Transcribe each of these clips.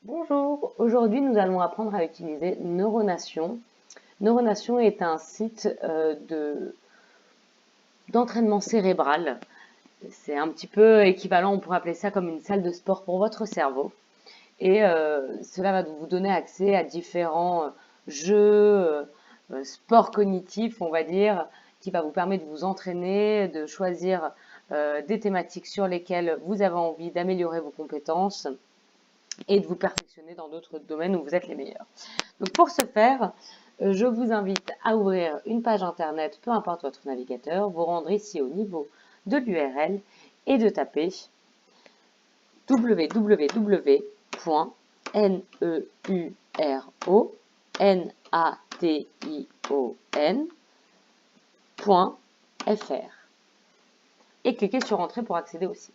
Bonjour, aujourd'hui nous allons apprendre à utiliser Neuronation. Neuronation est un site d'entraînement cérébral. C'est un petit peu équivalent, on pourrait appeler ça comme une salle de sport pour votre cerveau. Et cela va vous donner accès à différents jeux, sports cognitifs, on va dire, qui va vous permettre de vous entraîner, de choisir des thématiques sur lesquelles vous avez envie d'améliorer vos compétences et de vous perfectionner dans d'autres domaines où vous êtes les meilleurs. Donc pour ce faire, je vous invite à ouvrir une page internet, peu importe votre navigateur, vous rendre ici au niveau de l'URL et de taper www.neuronation.fr et cliquez sur Entrée pour accéder au site.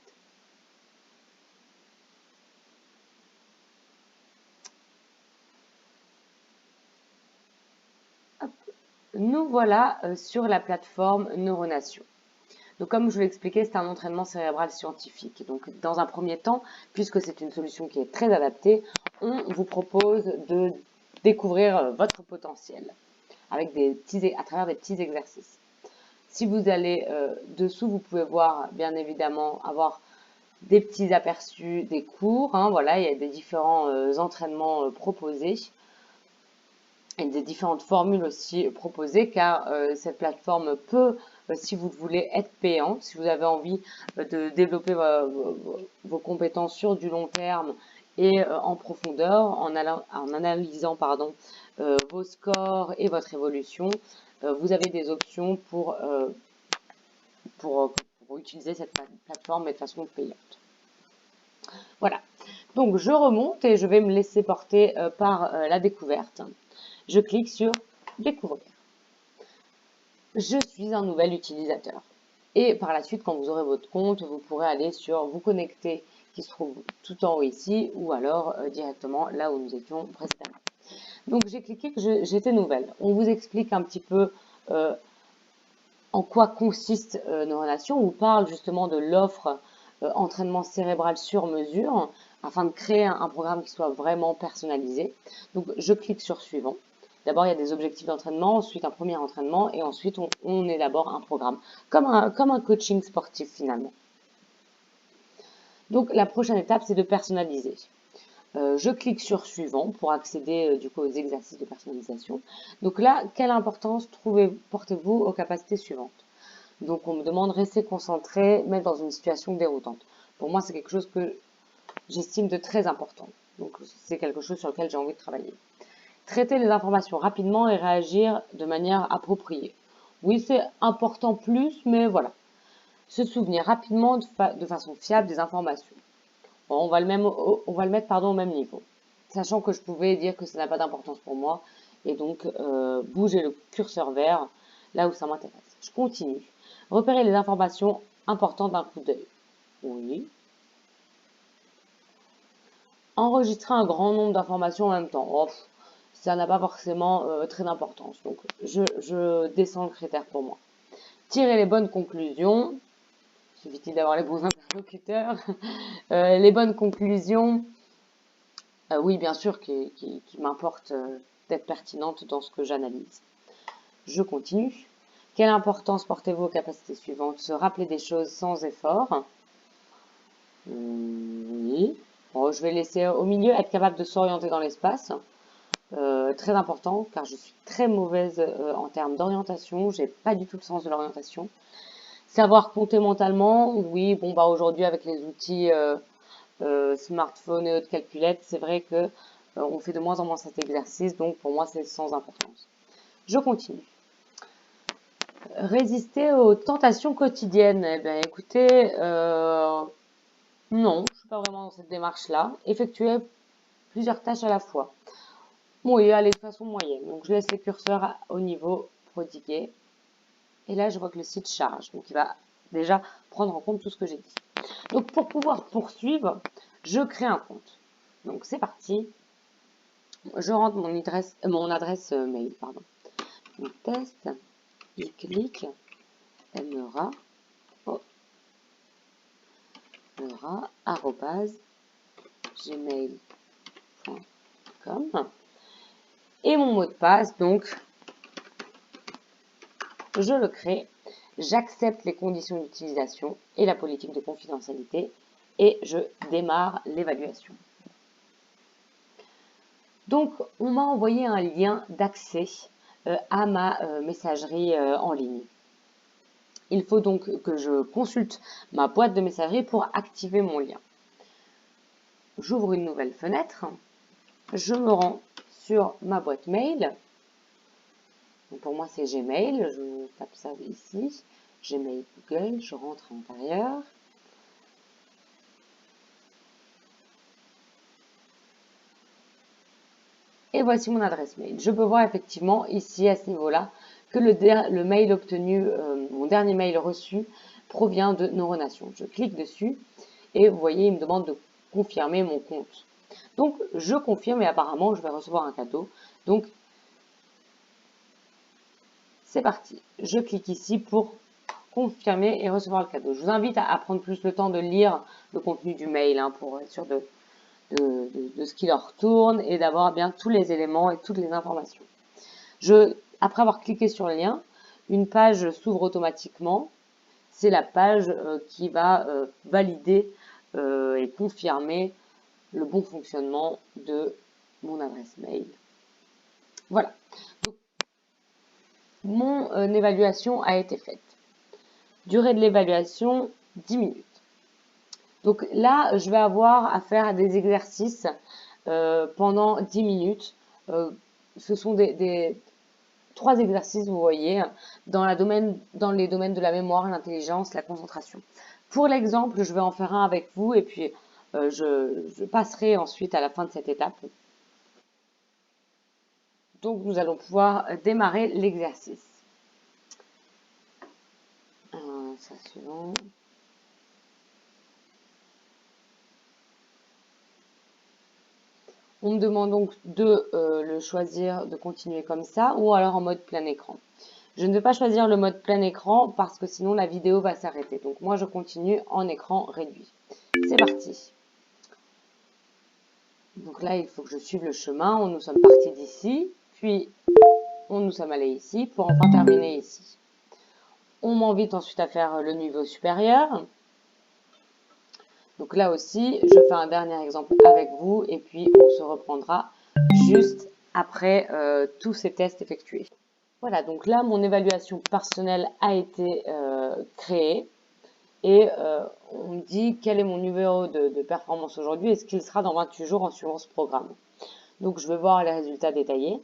Nous voilà sur la plateforme Neuronation. Donc, comme je vous l'ai expliqué, c'est un entraînement cérébral scientifique. Donc, dans un premier temps, puisque c'est une solution qui est très adaptée, on vous propose de découvrir votre potentiel avec à travers des petits exercices. Si vous allez dessous, vous pouvez voir, bien évidemment, avoir des petits aperçus des cours. Voilà, il y a des différents entraînements proposés et des différentes formules aussi proposées, car cette plateforme peut, si vous le voulez, être payante. Si vous avez envie de développer vos compétences sur du long terme et en profondeur, en analysant vos scores et votre évolution, vous avez des options pour utiliser cette plateforme mais de façon payante. Voilà, donc je remonte et je vais me laisser porter par la découverte. Je clique sur Découvrir. Je suis un nouvel utilisateur. Et par la suite, quand vous aurez votre compte, vous pourrez aller sur Vous connecter, qui se trouve tout en haut ici, ou alors directement là où nous étions précédemment. Donc j'ai cliqué que j'étais nouvelle. On vous explique un petit peu en quoi consiste Neuronation. On vous parle justement de l'offre entraînement cérébral sur mesure, afin de créer un programme qui soit vraiment personnalisé. Donc je clique sur Suivant. D'abord, il y a des objectifs d'entraînement, ensuite un premier entraînement, et ensuite on élabore un programme, comme un coaching sportif finalement. Donc la prochaine étape, c'est de personnaliser. Je clique sur Suivant pour accéder du coup aux exercices de personnalisation. Donc là, quelle importance portez-vous aux capacités suivantes? Donc on me demande rester concentré, mettre dans une situation déroutante. Pour moi, c'est quelque chose que j'estime de très important. Donc c'est quelque chose sur lequel j'ai envie de travailler. Traiter les informations rapidement et réagir de manière appropriée. Oui, c'est important plus, mais voilà. Se souvenir rapidement de façon fiable des informations. Bon, on va le mettre au même niveau. Sachant que je pouvais dire que ça n'a pas d'importance pour moi. Et donc, bouger le curseur vert là où ça m'intéresse. Je continue. Repérer les informations importantes d'un coup d'œil. Oui. Enregistrer un grand nombre d'informations en même temps. Oh, ça n'a pas forcément très d'importance. Donc, je descends le critère pour moi. Tirer les bonnes conclusions. Il suffit d'avoir les bons interlocuteurs. Les bonnes conclusions, oui, bien sûr, qui m'importe d'être pertinente dans ce que j'analyse. Je continue. Quelle importance portez-vous aux capacités suivantes? Se rappeler des choses sans effort. Oui. Bon, je vais laisser au milieu, être capable de s'orienter dans l'espace. Très important, car je suis très mauvaise en termes d'orientation. J'ai pas du tout le sens de l'orientation. Savoir compter mentalement, oui, bon, bah aujourd'hui avec les outils smartphone et autres calculettes, c'est vrai que on fait de moins en moins cet exercice, donc pour moi c'est sans importance. Je continue. Résister aux tentations quotidiennes. Eh bien, écoutez, non, je suis pas vraiment dans cette démarche-là. Effectuer plusieurs tâches à la fois. Oui, allez, de façon moyenne. Donc, je laisse les curseurs au niveau prodigué. Et là, je vois que le site charge. Donc, il va déjà prendre en compte tout ce que j'ai dit. Donc, pour pouvoir poursuivre, je crée un compte. Donc, c'est parti. Je rentre mon adresse mail, pardon. Donc, test, il clique, mera, gmail.com. Et mon mot de passe, donc, je le crée. J'accepte les conditions d'utilisation et la politique de confidentialité et je démarre l'évaluation. Donc, on m'a envoyé un lien d'accès à ma messagerie en ligne. Il faut donc que je consulte ma boîte de messagerie pour activer mon lien. J'ouvre une nouvelle fenêtre. Je me rends sur ma boîte mail. Donc pour moi, c'est Gmail. Je tape ça ici. Gmail Google. Je rentre à l'intérieur. Et voici mon adresse mail. Je peux voir effectivement ici à ce niveau-là que le mail obtenu, mon dernier mail reçu, provient de Neuronation. Je clique dessus et vous voyez, il me demande de confirmer mon compte. Donc je confirme et apparemment je vais recevoir un cadeau. Donc c'est parti. Je clique ici pour confirmer et recevoir le cadeau. Je vous invite à prendre plus le temps de lire le contenu du mail pour être sûr de ce qui leur retourne et d'avoir bien tous les éléments et toutes les informations. Après avoir cliqué sur le lien, une page s'ouvre automatiquement. C'est la page qui va valider et confirmer le bon fonctionnement de mon adresse mail. Voilà. Donc, mon évaluation a été faite. Durée de l'évaluation, 10 minutes. Donc là, je vais avoir à faire des exercices pendant 10 minutes. Ce sont des 3 exercices, vous voyez, dans les domaines de la mémoire, l'intelligence, la concentration. Pour l'exemple, je vais en faire un avec vous et puis je passerai ensuite à la fin de cette étape. Donc nous allons pouvoir démarrer l'exercice. Ça suivant. On me demande donc de le choisir, de continuer comme ça ou alors en mode plein écran. Je ne vais pas choisir le mode plein écran parce que sinon la vidéo va s'arrêter. Donc moi je continue en écran réduit. C'est parti. Donc là il faut que je suive le chemin. Nous sommes partis d'ici, puis nous sommes allés ici pour enfin terminer ici. On m'invite ensuite à faire le niveau supérieur. Donc là aussi, je fais un dernier exemple avec vous et puis on se reprendra juste après tous ces tests effectués. Voilà, donc là, mon évaluation personnelle a été créée et on me dit quel est mon numéro de performance aujourd'hui et ce qu'il sera dans 28 jours en suivant ce programme. Donc je vais voir les résultats détaillés.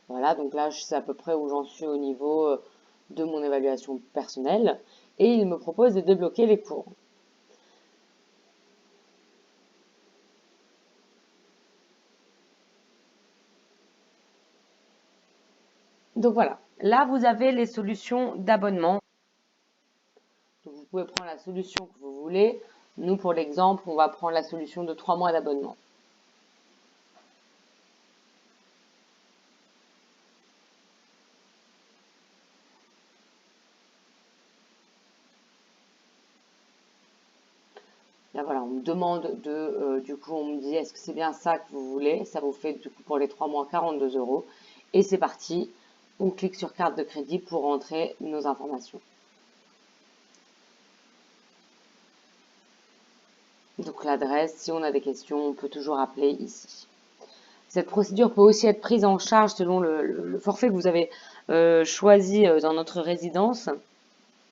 Voilà, donc là, je sais à peu près où j'en suis au niveau de mon évaluation personnelle et il me propose de débloquer les cours. Donc voilà, là vous avez les solutions d'abonnement. Vous pouvez prendre la solution que vous voulez. Nous, pour l'exemple, on va prendre la solution de 3 mois d'abonnement. Là voilà, on me demande du coup on me dit est-ce que c'est bien ça que vous voulez? Ça vous fait du coup pour les 3 mois 42 €. Et c'est parti, on clique sur carte de crédit pour rentrer nos informations. Donc l'adresse, si on a des questions, on peut toujours appeler ici. Cette procédure peut aussi être prise en charge selon le forfait que vous avez choisi dans notre résidence.